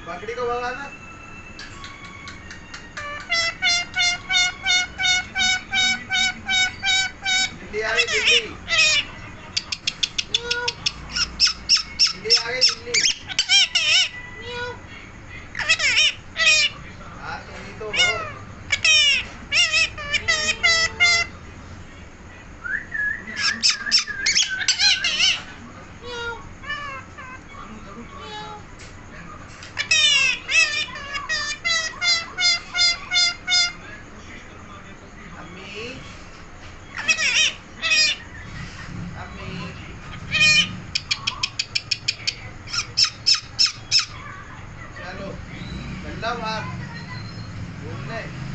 बकरी को भगाना। बिल्ली आ गई, बिल्ली बिल्ली आ गई, बिल्ली। हाँ तुम ही तो हो। अम्मी अम्मी चलो चल बाहर घूमने।